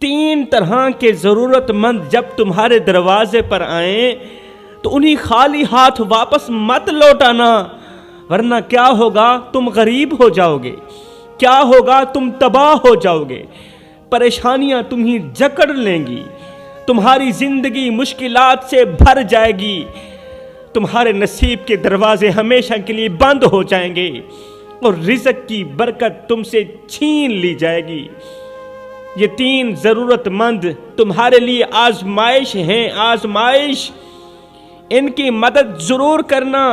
3 طرح کے ضرورت مند جب تمہارے دروازے پر آئیں تو انہیں خالی ہاتھ واپس مت لوٹانا، ورنہ کیا ہوگا؟ تم غریب ہو جاؤ گے، کیا ہوگا؟ تم تباہ ہو جاؤ گے، پریشانیاں تمہیں جکڑ لیں گی، تمہاری زندگی مشکلات سے بھر جائے گی، تمہارے نصیب کے دروازے ہمیشہ کے لیے بند ہو جائیں گے اور رزق کی برکت تم سے چھین لی جائے گی۔ یہ 3 ضرورت مند تمہارے لیے آزمائش ہیں، آزمائش۔ ان کی مدد ضرور کرنا،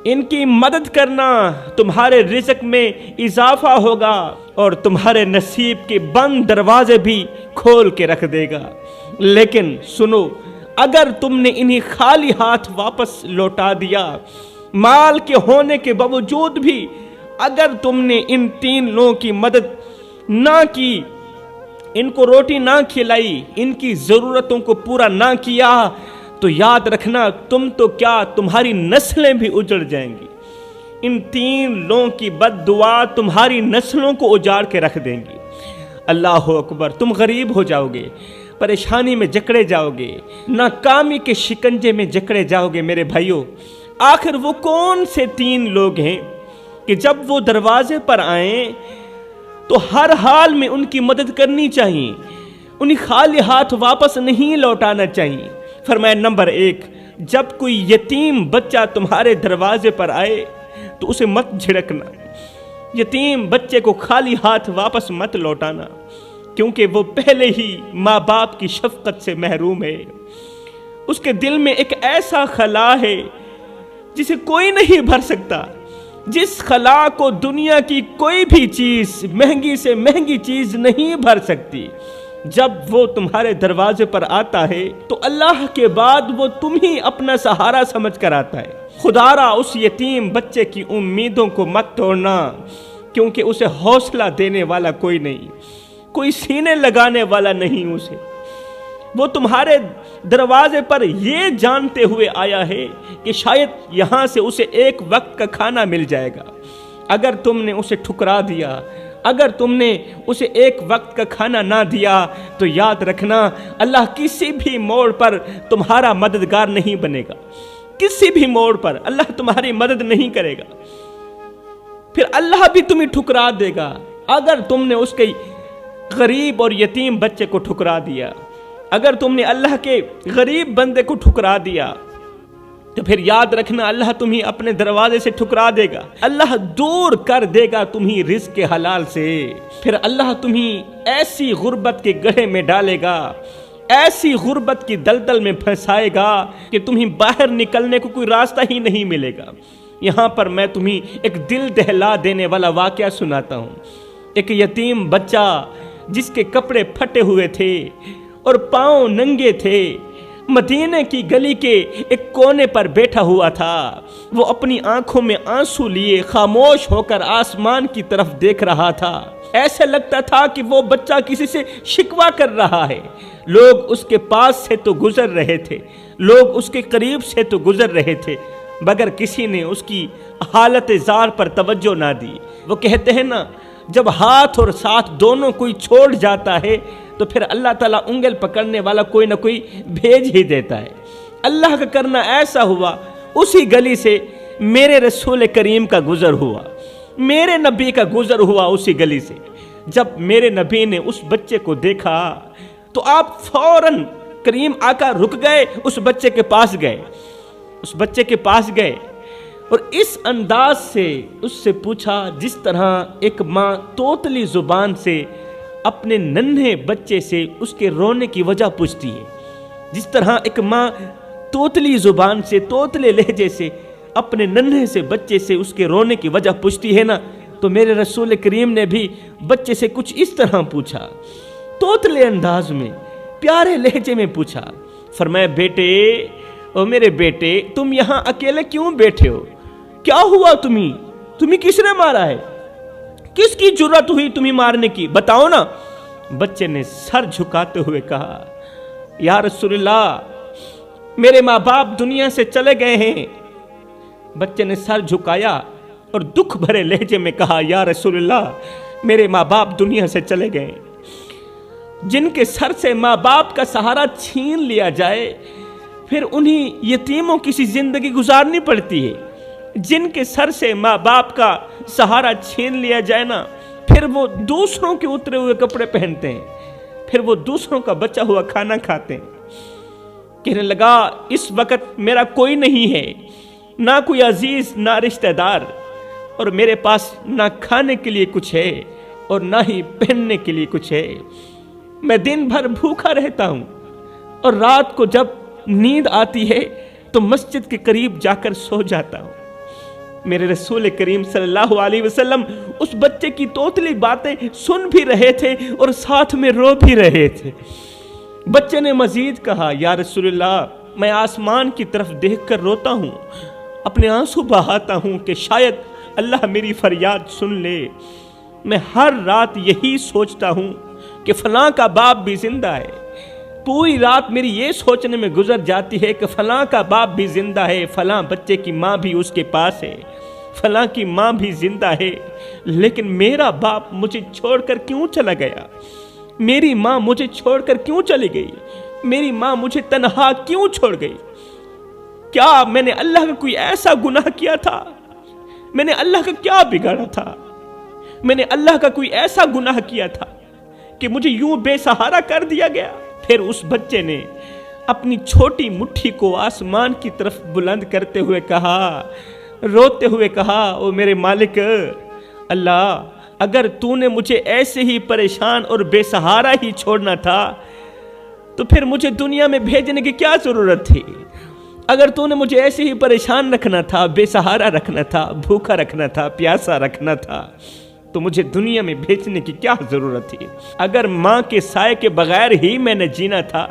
ان کی مدد کرنا، تمہارے رزق میں اضافہ ہوگا اور تمہارے نصیب کے بند دروازے بھی کھول کے رکھ دے گا۔ لیکن سنو، اگر تم نے انہیں خالی ہاتھ واپس لوٹا دیا، مال کے ہونے کے باوجود بھی اگر تم نے ان 3 لوگوں کی مدد نہ کی، ان کو روٹی نہ کھلائی، ان کی ضرورتوں کو پورا نہ کیا، تو یاد رکھنا تم تو کیا تمہاری نسلیں بھی اجڑ جائیں گی۔ ان 3 لوگوں کی بد دعا تمہاری نسلوں کو اجاڑ کے رکھ دیں گی۔ اللہ اکبر! تم غریب ہو جاؤ گے، پریشانی میں جکڑے جاؤ گے، ناکامی کے شکنجے میں جکڑے جاؤ گے۔ میرے بھائیوں، آخر وہ کون سے 3 لوگ ہیں کہ جب وہ دروازے پر آئیں تو ہر حال میں ان کی مدد کرنی چاہیے، انہیں خالی ہاتھ واپس نہیں لوٹانا چاہیے؟ فرمایا نمبر 1، جب کوئی یتیم بچہ تمہارے دروازے پر آئے تو اسے مت جھڑکنا، یتیم بچے کو خالی ہاتھ واپس مت لوٹانا، کیونکہ وہ پہلے ہی ماں باپ کی شفقت سے محروم ہے۔ اس کے دل میں ایک ایسا خلا ہے جسے کوئی نہیں بھر سکتا، جس خلا کو دنیا کی کوئی بھی چیز، مہنگی سے مہنگی چیز نہیں بھر سکتی۔ جب وہ تمہارے دروازے پر آتا ہے تو اللہ کے بعد وہ تم ہی اپنا سہارا سمجھ کر آتا ہے۔ خدارا اس یتیم بچے کی امیدوں کو مت توڑنا، کیونکہ اسے حوصلہ دینے والا کوئی نہیں، کوئی سینے لگانے والا نہیں اسے۔ وہ تمہارے دروازے پر یہ جانتے ہوئے آیا ہے کہ شاید یہاں سے اسے ایک وقت کا کھانا مل جائے گا۔ اگر تم نے اسے ٹھکرا دیا، اگر تم نے اسے ایک وقت کا کھانا نہ دیا، تو یاد رکھنا اللہ کسی بھی موڑ پر تمہارا مددگار نہیں بنے گا، کسی بھی موڑ پر اللہ تمہاری مدد نہیں کرے گا، پھر اللہ بھی تمہیں ٹھکرا دے گا۔ اگر تم نے اس کے غریب اور یتیم بچے کو ٹھکرا دیا، اگر تم نے اللہ کے غریب بندے کو ٹھکرا دیا، تو پھر یاد رکھنا اللہ تمہیں اپنے دروازے سے ٹھکرا دے گا، اللہ دور کر دے گا تمہیں رزق کے حلال سے، پھر اللہ تمہیں ایسی غربت کے گڑھے میں ڈالے گا، ایسی غربت کی دلدل میں پھنسائے گا کہ تمہیں باہر نکلنے کو کوئی راستہ ہی نہیں ملے گا۔ یہاں پر میں تمہیں ایک دل دہلا دینے والا واقعہ سناتا ہوں۔ ایک یتیم بچہ جس کے کپڑے پھٹے ہوئے تھے اور پاؤں ننگے تھے، مدینے کی گلی کے ایک کونے پر بیٹھا ہوا تھا۔ وہ اپنی آنکھوں میں آنسو لیے خاموش ہو کر آسمان کی طرف دیکھ رہا تھا۔ ایسے لگتا تھا کہ وہ بچہ کسی سے شکوہ کر رہا ہے۔ لوگ اس کے پاس سے تو گزر رہے تھے، لوگ اس کے قریب سے تو گزر رہے تھے، مگر کسی نے اس کی حالت زار پر توجہ نہ دی۔ وہ کہتے ہیں نا، جب ہاتھ اور ساتھ دونوں کوئی چھوڑ جاتا ہے تو پھر اللہ تعالیٰ انگل پکڑنے والا کوئی نہ کوئی بھیج ہی دیتا ہے۔ اللہ کا کرنا ایسا ہوا، اسی گلی سے میرے رسول کریم کا گزر ہوا، میرے نبی کا گزر ہوا اسی گلی سے۔ جب میرے نبی نے اس بچے کو دیکھا تو آپ فوراً کریم آقا رک گئے، اس بچے کے پاس گئے، اس بچے کے پاس گئے اور اس انداز سے اس سے پوچھا جس طرح ایک ماں توتلی زبان سے اپنے ننھے بچے سے اس کے رونے کی وجہ پوچھتی ہے، جس طرح ایک ماں توتلی زبان سے، توتلے لہجے سے اپنے ننھے سے بچے سے اس کے رونے کی وجہ پوچھتی ہے نا، تو میرے رسول کریم نے بھی بچے سے کچھ اس طرح پوچھا، توتلے انداز میں، پیارے لہجے میں پوچھا۔ فرمایا بیٹے، او میرے بیٹے، تم یہاں اکیلے کیوں بیٹھے ہو؟ کیا ہوا تمہیں کس نے مارا ہے؟ کس کی جرات ہوئی تمہیں مارنے کی؟ بتاؤ نا۔ بچے نے سر جھکاتے ہوئے کہا، یا رسول اللہ، میرے ماں باپ دنیا سے چلے گئے ہیں۔ بچے نے سر جھکایا اور دکھ بھرے لہجے میں کہا، یا رسول اللہ، میرے ماں باپ دنیا سے چلے گئے۔ جن کے سر سے ماں باپ کا سہارا چھین لیا جائے پھر انہیں یتیموں کی سی زندگی گزارنی پڑتی ہے۔ جن کے سر سے ماں باپ کا سہارا چھین لیا جائے نا، پھر وہ دوسروں کے اترے ہوئے کپڑے پہنتے ہیں، پھر وہ دوسروں کا بچا ہوا کھانا کھاتے ہیں۔ کہنے لگا اس وقت میرا کوئی نہیں ہے، نہ کوئی عزیز نہ رشتہ دار، اور میرے پاس نہ کھانے کے لیے کچھ ہے اور نہ ہی پہننے کے لیے کچھ ہے۔ میں دن بھر بھوکا رہتا ہوں اور رات کو جب نیند آتی ہے تو مسجد کے قریب جا کر سو جاتا ہوں۔ میرے رسول کریم صلی اللہ علیہ وسلم اس بچے کی توتلی باتیں سن بھی رہے تھے اور ساتھ میں رو بھی رہے تھے۔ بچے نے مزید کہا، یا رسول اللہ، میں آسمان کی طرف دیکھ کر روتا ہوں، اپنے آنسو بہاتا ہوں کہ شاید اللہ میری فریاد سن لے۔ میں ہر رات یہی سوچتا ہوں کہ فلاں کا باپ بھی زندہ ہے، پوری رات میری یہ سوچنے میں گزر جاتی ہے کہ فلاں کا باپ بھی زندہ ہے، فلاں بچے کی ماں بھی اس کے پاس ہے، فلاں کی ماں بھی زندہ ہے، لیکن میرا باپ مجھے چھوڑ کر کیوں چلا گیا؟ میری ماں مجھے چھوڑ کر کیوں چلی گئی؟ میری ماں مجھے تنہا کیوں چھوڑ گئی؟ کیا میں نے اللہ کا کوئی ایسا گناہ کیا تھا؟ میں نے اللہ کا کیا بگاڑا تھا؟ میں نے اللہ کا کوئی ایسا گناہ کیا تھا کہ مجھے یوں بے سہارا کر دیا گیا؟ پھر اس بچے نے اپنی چھوٹی مٹھی کو آسمان کی طرف بلند کرتے ہوئے کہا، روتے ہوئے کہا، او میرے مالک اللہ، اگر تو نے مجھے ایسے ہی پریشان اور بے سہارا ہی چھوڑنا تھا تو پھر مجھے دنیا میں بھیجنے کی کیا ضرورت تھی؟ اگر تو نے مجھے ایسے ہی پریشان رکھنا تھا، بے سہارا رکھنا تھا، بھوکا رکھنا تھا، پیاسا رکھنا تھا، تو مجھے دنیا میں بھیجنے کی کیا ضرورت تھی؟ اگر ماں کے سائے کے بغیر ہی میں نے جینا تھا،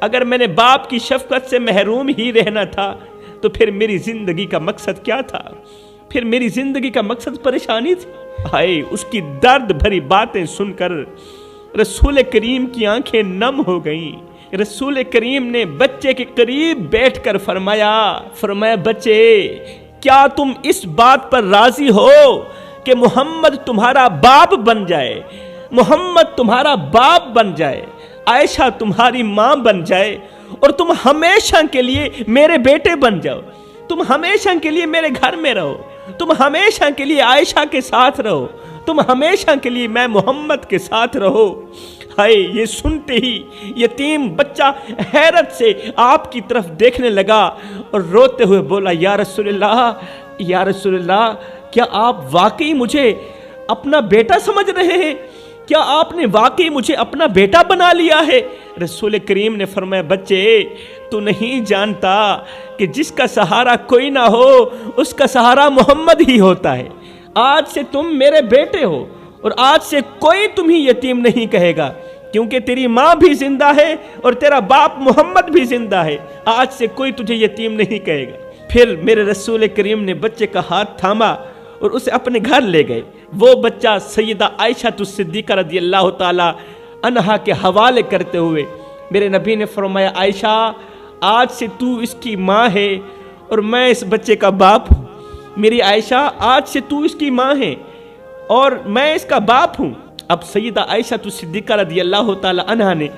اگر میں نے باپ کی شفقت سے محروم ہی رہنا تھا، تو پھر میری زندگی کا مقصد کیا تھا؟ پھر میری زندگی کا مقصد پریشانی تھی۔ ہائے، اس کی درد بھری باتیں سن کر رسول کریم کی آنکھیں نم ہو گئیں۔ رسول کریم نے بچے کے قریب بیٹھ کر فرمایا بچے، کیا تم اس بات پر راضی ہو کہ محمد تمہارا باپ بن جائے، محمد تمہارا باپ بن جائے، عائشہ تمہاری ماں بن جائے، اور تم ہمیشہ کے لیے میرے بیٹے بن جاؤ، تم ہمیشہ کے لیے میرے گھر میں رہو، تم ہمیشہ کے لیے عائشہ کے ساتھ رہو، تم ہمیشہ کے لیے میں محمد کے ساتھ رہو۔ ہائے، یہ سنتے ہی یتیم بچہ حیرت سے آپ کی طرف دیکھنے لگا اور روتے ہوئے بولا، یا رسول اللہ، کیا آپ واقعی مجھے اپنا بیٹا سمجھ رہے ہیں؟ کیا آپ نے واقعی مجھے اپنا بیٹا بنا لیا ہے؟ رسول کریم نے فرمایا، بچے، تو نہیں جانتا کہ جس کا سہارا کوئی نہ ہو اس کا سہارا محمد ہی ہوتا ہے۔ آج سے تم میرے بیٹے ہو اور آج سے کوئی تمہیں یتیم نہیں کہے گا، کیونکہ تیری ماں بھی زندہ ہے اور تیرا باپ محمد بھی زندہ ہے۔ آج سے کوئی تجھے یتیم نہیں کہے گا۔ پھر میرے رسول کریم نے بچے کا ہاتھ تھاما اور اسے اپنے گھر لے گئے۔ وہ بچہ سیدہ عائشہ الصدیقہ رضی اللہ تعالی عنہا کے حوالے کرتے ہوئے میرے نبی نے فرمایا، عائشہ، آج سے تو اس کی ماں ہے اور میں اس بچے کا باپ ہوں۔ میری عائشہ، آج سے تو اس کی ماں ہے اور میں اس کا باپ ہوں۔ اب سیدہ عائشہ الصدیقہ رضی اللہ تعالی عنہا نے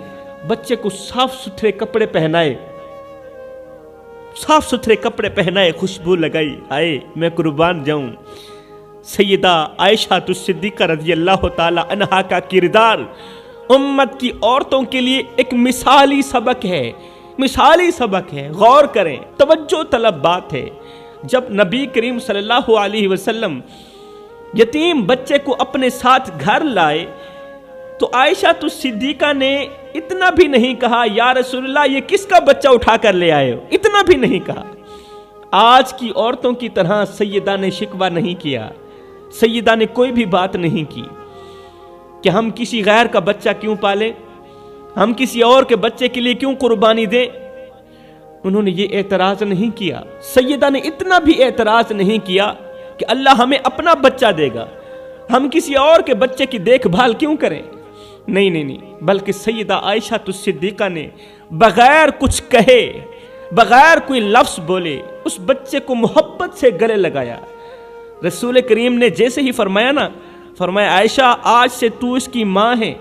بچے کو صاف ستھرے کپڑے پہنائے، خوشبو لگائی۔ آئے، میں قربان جاؤں، سیدہ عائشہ الصدیقہ رضی اللہ تعالی عنہا کا کردار امت کی عورتوں کے لیے ایک مثالی سبق ہے، غور کریں، توجہ طلب بات ہے۔ جب نبی کریم صلی اللہ علیہ وسلم یتیم بچے کو اپنے ساتھ گھر لائے تو عائشہ الصدیقہ نے اتنا بھی نہیں کہا، یا رسول اللہ، یہ کس کا بچہ اٹھا کر لے آئے ہو؟ اتنا بھی نہیں کہا۔ آج کی عورتوں کی طرح سیدہ نے شکوہ نہیں کیا، سیدہ نے کوئی بھی بات نہیں کی کہ ہم کسی غیر کا بچہ کیوں پالیں، ہم کسی اور کے بچے کے لیے کیوں قربانی دیں۔ انہوں نے یہ اعتراض نہیں کیا۔ سیدہ نے اتنا بھی اعتراض نہیں کیا کہ اللہ ہمیں اپنا بچہ دے گا، ہم کسی اور کے بچے کی دیکھ بھال کیوں کریں۔ نہیں، بلکہ سیدہ عائشہ الصدیقہ نے بغیر کچھ کہے، بغیر کوئی لفظ بولے اس بچے کو محبت سے گلے لگایا۔ رسول کریم نے جیسے ہی فرمایا عائشہ، آج سے تو اس کی ماں ہے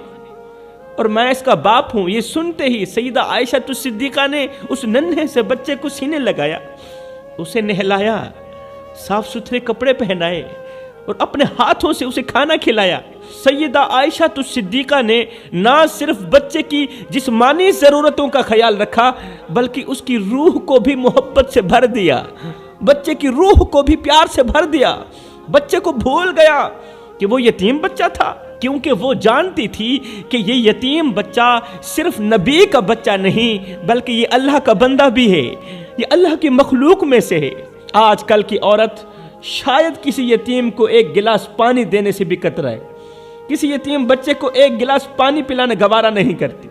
اور میں اس کا باپ ہوں۔ یہ سنتے ہی سیدہ عائشہ صدیقہ نے اس ننھے سے بچے کو سینے لگایا، اسے نہلایا، صاف ستھرے کپڑے پہنائے اور اپنے ہاتھوں سے اسے کھانا کھلایا۔ سیدہ عائشہ صدیقہ نے نہ صرف بچے کی جسمانی ضرورتوں کا خیال رکھا بلکہ اس کی روح کو بھی محبت سے بھر دیا، بچے کی روح کو بھی پیار سے بھر دیا۔ بچے کو بھول گیا کہ وہ یتیم بچہ تھا، کیونکہ وہ جانتی تھی کہ یہ یتیم بچہ صرف نبی کا بچہ نہیں بلکہ یہ اللہ کا بندہ بھی ہے، یہ اللہ کی مخلوق میں سے ہے۔ آج کل کی عورت شاید کسی یتیم کو ایک گلاس پانی دینے سے بھی کترائے، کسی یتیم بچے کو ایک گلاس پانی پلانے گوارا نہیں کرتی،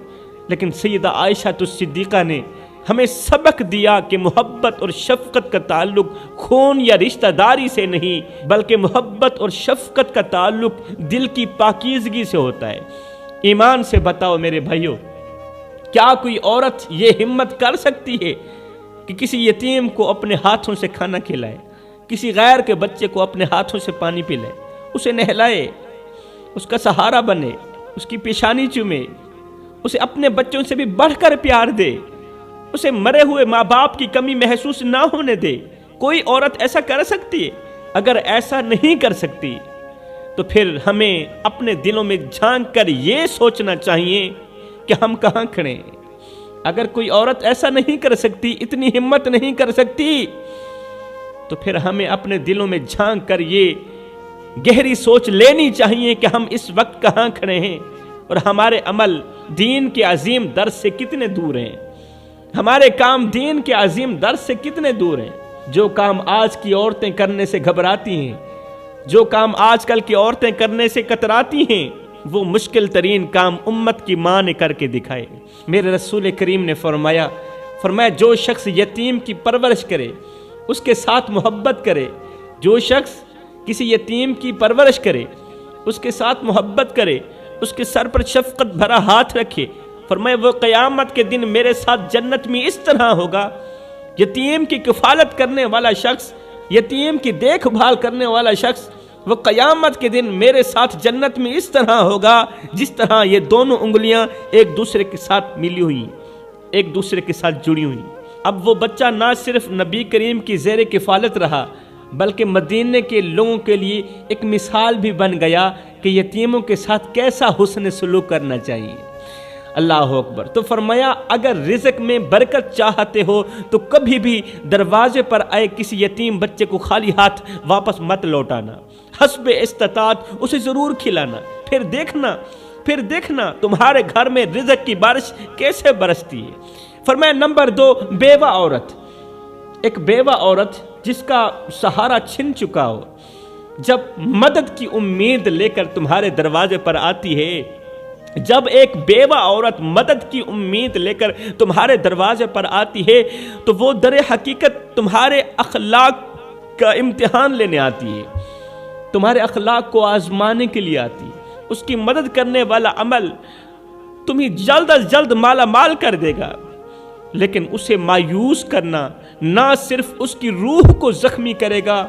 لیکن سیدہ عائشہ صدیقہ نے ہمیں سبق دیا کہ محبت اور شفقت کا تعلق خون یا رشتہ داری سے نہیں بلکہ محبت اور شفقت کا تعلق دل کی پاکیزگی سے ہوتا ہے۔ ایمان سے بتاؤ میرے بھائیو، کیا کوئی عورت یہ ہمت کر سکتی ہے کہ کسی یتیم کو اپنے ہاتھوں سے کھانا کھلائے، کسی غیر کے بچے کو اپنے ہاتھوں سے پانی پلائے، اسے نہلائے، اس کا سہارا بنے، اس کی پیشانی چومے، اسے اپنے بچوں سے بھی بڑھ کر پیار دے، اسے مرے ہوئے ماں باپ کی کمی محسوس نہ ہونے دے؟ کوئی عورت ایسا کر سکتی ہے؟ اگر ایسا نہیں کر سکتی تو پھر ہمیں اپنے دلوں میں جھانک کر یہ سوچنا چاہیے کہ ہم کہاں کھڑے ہیں۔ اگر کوئی عورت ایسا نہیں کر سکتی، اتنی ہمت نہیں کر سکتی، تو پھر ہمیں اپنے دلوں میں جھانک کر یہ گہری سوچ لینی چاہیے کہ ہم اس وقت کہاں کھڑے ہیں اور ہمارے عمل دین کے عظیم درس سے کتنے دور ہیں، ہمارے کام دین کے عظیم درس سے کتنے دور ہیں۔ جو کام آج کی عورتیں کرنے سے گھبراتی ہیں، جو کام آج کل کی عورتیں کرنے سے کتراتی ہیں، وہ مشکل ترین کام امت کی ماں نے کر کے دکھائے۔ میرے رسول کریم نے فرمایا جو شخص یتیم کی پرورش کرے، اس کے ساتھ محبت کرے، جو شخص کسی یتیم کی پرورش کرے، اس کے ساتھ محبت کرے، اس کے سر پر شفقت بھرا ہاتھ رکھے، فرمایا وہ قیامت کے دن میرے ساتھ جنت میں اس طرح ہوگا۔ یتیم کی کفالت کرنے والا شخص، یتیم کی دیکھ بھال کرنے والا شخص، وہ قیامت کے دن میرے ساتھ جنت میں اس طرح ہوگا جس طرح یہ دونوں انگلیاں ایک دوسرے کے ساتھ ملی ہوئی، ایک دوسرے کے ساتھ جڑی ہوئی۔ اب وہ بچہ نہ صرف نبی کریم کی زیر کفالت رہا بلکہ مدینے کے لوگوں کے لیے ایک مثال بھی بن گیا کہ یتیموں کے ساتھ کیسا حسن سلوک کرنا چاہیے۔ اللہ اکبر۔ تو فرمایا اگر رزق میں برکت چاہتے ہو تو کبھی بھی دروازے پر آئے کسی یتیم بچے کو خالی ہاتھ واپس مت لوٹانا، حسب استطاعت اسے ضرور کھلانا، پھر دیکھنا تمہارے گھر میں رزق کی بارش کیسے برستی ہے۔ فرمایا نمبر 2، بیوہ عورت۔ ایک بیوہ عورت جس کا سہارا چھن چکا ہو، جب مدد کی امید لے کر تمہارے دروازے پر آتی ہے، جب ایک بیوہ عورت مدد کی امید لے کر تمہارے دروازے پر آتی ہے تو وہ در حقیقت تمہارے اخلاق کا امتحان لینے آتی ہے، تمہارے اخلاق کو آزمانے کے لیے آتی ہے۔ اس کی مدد کرنے والا عمل تمہیں جلد از جلد مالا مال کر دے گا، لیکن اسے مایوس کرنا نہ صرف اس کی روح کو زخمی کرے گا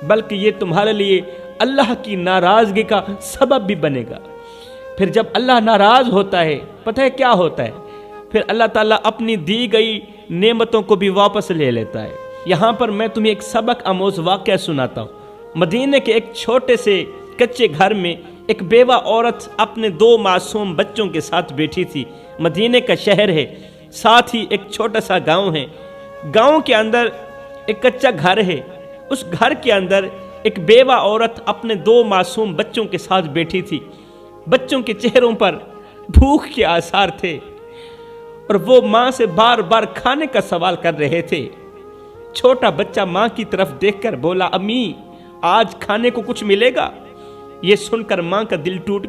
بلکہ یہ تمہارے لیے اللہ کی ناراضگی کا سبب بھی بنے گا۔ پھر جب اللہ ناراض ہوتا ہے، پتہ ہے کیا ہوتا ہے؟ پھر اللہ تعالیٰ اپنی دی گئی نعمتوں کو بھی واپس لے لیتا ہے۔ یہاں پر میں تمہیں ایک سبق آموز واقعہ سناتا ہوں۔ مدینے کے ایک چھوٹے سے کچے گھر میں ایک بیوہ عورت اپنے 2 معصوم بچوں کے ساتھ بیٹھی تھی۔ مدینے کا شہر ہے، ساتھ ہی ایک چھوٹا سا گاؤں ہے، گاؤں کے اندر ایک کچا گھر ہے، اس گھر کے اندر ایک بیوہ عورت اپنے 2 معصوم بچوں کے ساتھ بیٹھی تھی۔ بچوں کے چہروں پر بھوک کے آثار تھے اور وہ ماں سے بار بار کھانے کا سوال کر رہے تھے۔ چھوٹا بچہ ماں کی طرف دیکھ کر بولا، امی آج کھانے کو کچھ ملے گا؟ یہ سن کر ماں کا دل ٹوٹ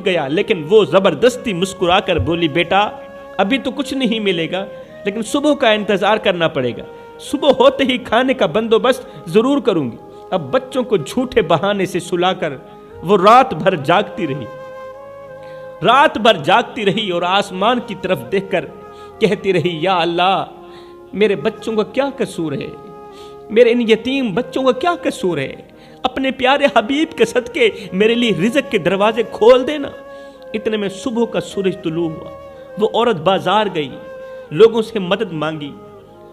گیا، لیکن وہ زبردستی مسکرا کر بولی، بیٹا ابھی تو کچھ نہیں ملے گا، لیکن صبح کا انتظار کرنا پڑے گا، صبح ہوتے ہی کھانے کا بندوبست ضرور کروں گی۔ اب بچوں کو جھوٹے بہانے سے سلا کر وہ رات بھر جاگتی رہی اور آسمان کی طرف دیکھ کر کہتی رہی، یا اللہ میرے بچوں کا کیا قصور ہے، میرے ان یتیم بچوں کا کیا قصور ہے، اپنے پیارے حبیب کے صدقے میرے لیے رزق کے دروازے کھول دینا، اتنے میں صبح کا سورج طلوع ہوا، وہ عورت بازار گئی، لوگوں سے مدد مانگی،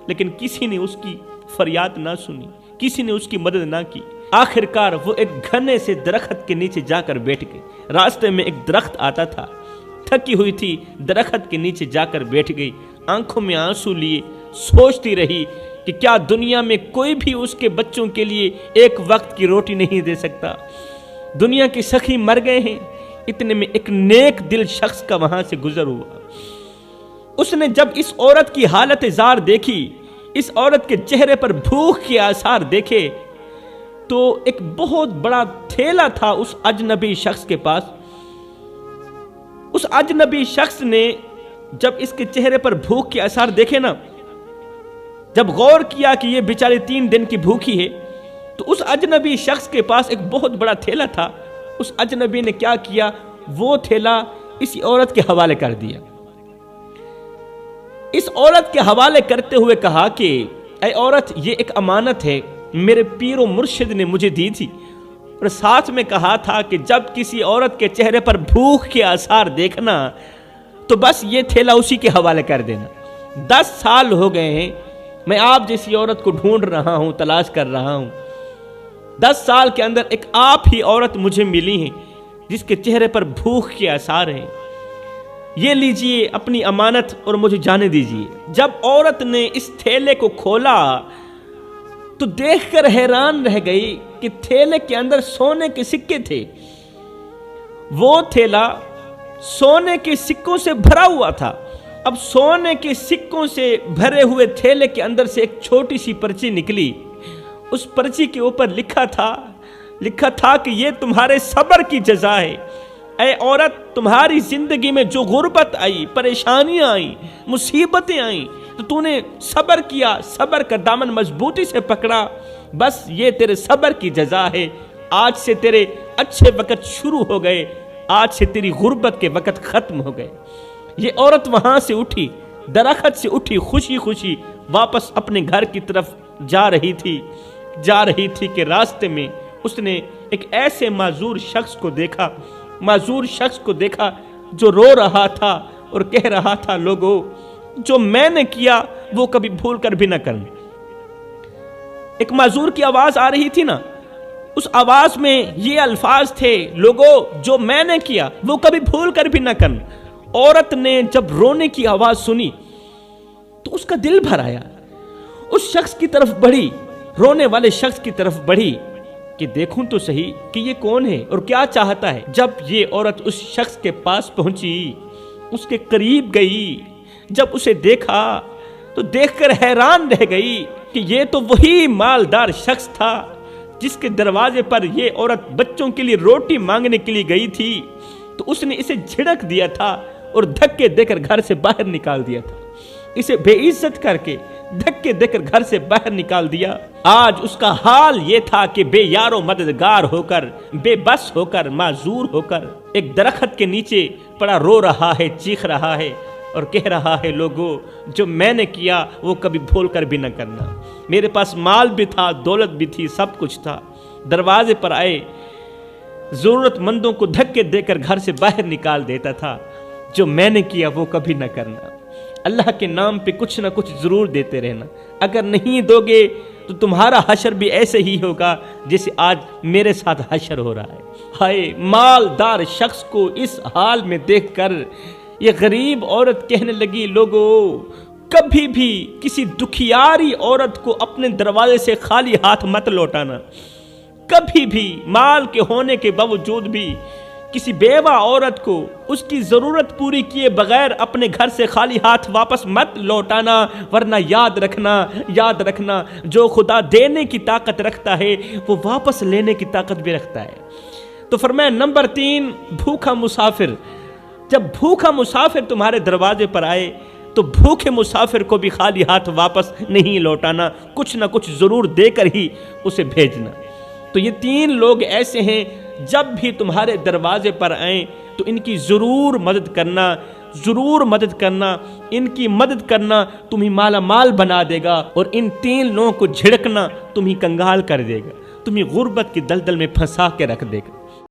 لیکن کسی نے اس کی فریاد نہ سنی، کسی نے اس کی مدد نہ کی۔ آخر کار وہ ایک گھنے سے درخت کے نیچے جا کر بیٹھ گئی۔ راستے میں ایک درخت آتا تھا، تھکی ہوئی تھی، درخت کے نیچے جا کر بیٹھ گئی، آنکھوں میں آنسو لیے سوچتی رہی کہ کیا دنیا میں کوئی بھی اس کے بچوں کے لیے ایک وقت کی روٹی نہیں دے سکتا؟ دنیا کے سخی مر گئے ہیں۔ اتنے میں ایک نیک دل شخص کا وہاں سے گزر ہوا۔ اس نے جب اس عورت کی حالت زار دیکھی، اس عورت کے چہرے پر بھوک کے آثار دیکھے، تو ایک بہت بڑا تھیلا تھا اس اجنبی شخص کے پاس۔ اس اجنبی شخص نے جب اس کے چہرے پر بھوک کے آثار دیکھے نا، جب غور کیا کہ یہ بیچاری 3 دن کی بھوکی ہے، تو اس اجنبی شخص کے پاس ایک بہت بڑا تھیلا تھا۔ اس اجنبی نے کیا کیا، وہ تھیلا اسی عورت کے حوالے کر دیا۔ اس عورت کے حوالے کرتے ہوئے کہا کہ اے عورت، یہ ایک امانت ہے، میرے پیر و مرشد نے مجھے دی تھی، اور ساتھ میں کہا تھا کہ جب کسی عورت کے چہرے پر بھوک کے آثار دیکھنا تو بس یہ تھیلا اسی کے حوالے کر دینا۔ 10 سال ہو گئے ہیں میں آپ جیسی عورت کو ڈھونڈ رہا ہوں، تلاش کر رہا ہوں۔ 10 سال کے اندر ایک آپ ہی عورت مجھے ملی ہے جس کے چہرے پر بھوک کے آثار ہیں۔ یہ لیجئے اپنی امانت اور مجھے جانے دیجئے۔ جب عورت نے اس تھیلے کو کھولا تو دیکھ کر حیران رہ گئی کہ تھیلے کے اندر سونے کے سکے تھے۔ وہ تھیلا سونے کے سکوں سے بھرا ہوا تھا۔ اب سونے کے سکوں سے بھرے ہوئے تھیلے کے اندر سے ایک چھوٹی سی پرچی نکلی۔ اس پرچی کے اوپر لکھا تھا کہ یہ تمہارے صبر کی جزا ہے۔ اے عورت، تمہاری زندگی میں جو غربت آئی، پریشانیاں آئیں، مصیبتیں آئیں، تو تو نے صبر کیا، صبر کا دامن مضبوطی سے پکڑا، بس یہ تیرے صبر کی جزا ہے۔ آج سے تیرے اچھے وقت شروع ہو گئے، آج سے تیری غربت کے وقت ختم ہو گئے۔ یہ عورت وہاں سے اٹھی، درخت سے اٹھی، خوشی خوشی واپس اپنے گھر کی طرف جا رہی تھی کہ راستے میں اس نے ایک ایسے معذور شخص کو دیکھا جو رو رہا تھا اور کہہ رہا تھا، لوگوں، جو میں نے کیا وہ کبھی بھول کر بھی نہ کرنا۔ ایک معذور کی آواز آ رہی تھی نا، اس آواز میں یہ الفاظ تھے، لوگوں، جو میں نے کیا وہ کبھی بھول کر بھی نہ کرنا۔ عورت نے جب رونے کی آواز سنی تو اس کا دل بھر آیا، اس شخص کی طرف بڑھی، رونے والے شخص کی طرف بڑھی کہ دیکھوں تو صحیح کہ یہ کون ہے اور کیا چاہتا ہے۔ جب یہ عورت اس شخص کے پاس پہنچی، اس کے قریب گئی، جب اسے دیکھا تو دیکھ کر حیران رہ گئی کہ یہ تو وہی مالدار شخص تھا جس کے دروازے پر یہ عورت بچوں کے لیے روٹی مانگنے کے لیے گئی تھی۔ تو اس نے اسے جھڑک دیا تھا اور دھکے دے کر گھر سے باہر نکال دیا تھا، اسے بے عزت کر کے دھکے دے کر گھر سے باہر نکال دیا۔ آج اس کا حال یہ تھا کہ بے یار و مددگار ہو کر، بے بس ہو کر، معذور ہو کر ایک درخت کے نیچے پڑا رو رہا ہے، چیخ رہا ہے اور کہہ رہا ہے، لوگوں، جو میں نے کیا وہ کبھی بھول کر بھی نہ کرنا۔ میرے پاس مال بھی تھا، دولت بھی تھی، سب کچھ تھا، دروازے پر آئے ضرورت مندوں کو دھکے دے کر گھر سے باہر نکال دیتا تھا۔ جو میں نے کیا وہ کبھی نہ کرنا۔ اللہ کے نام پہ کچھ نہ کچھ ضرور دیتے رہنا، اگر نہیں دو گے تو تمہارا حشر بھی ایسے ہی ہوگا جیسے آج میرے ساتھ حشر ہو رہا ہے۔ ہائے، مالدار شخص کو اس حال میں دیکھ کر یہ غریب عورت کہنے لگی، لوگوں، کبھی بھی کسی دکھیاری عورت کو اپنے دروازے سے خالی ہاتھ مت لوٹانا۔ کبھی بھی مال کے ہونے کے باوجود بھی کسی بیوہ عورت کو اس کی ضرورت پوری کیے بغیر اپنے گھر سے خالی ہاتھ واپس مت لوٹانا، ورنہ یاد رکھنا جو خدا دینے کی طاقت رکھتا ہے وہ واپس لینے کی طاقت بھی رکھتا ہے۔ تو فرمایا نمبر 3، بھوکا مسافر۔ جب بھوکا مسافر تمہارے دروازے پر آئے تو بھوکے مسافر کو بھی خالی ہاتھ واپس نہیں لوٹانا، کچھ نہ کچھ ضرور دے کر ہی اسے بھیجنا۔ تو یہ 3 لوگ ایسے ہیں، جب بھی تمہارے دروازے پر آئیں تو ان کی ضرور مدد کرنا، ان کی مدد کرنا تمہیں مالا مال بنا دے گا، اور ان 3 لوگوں کو جھڑکنا تمہیں کنگال کر دے گا، تمہیں غربت کی دلدل میں پھنسا کے رکھ دے گا۔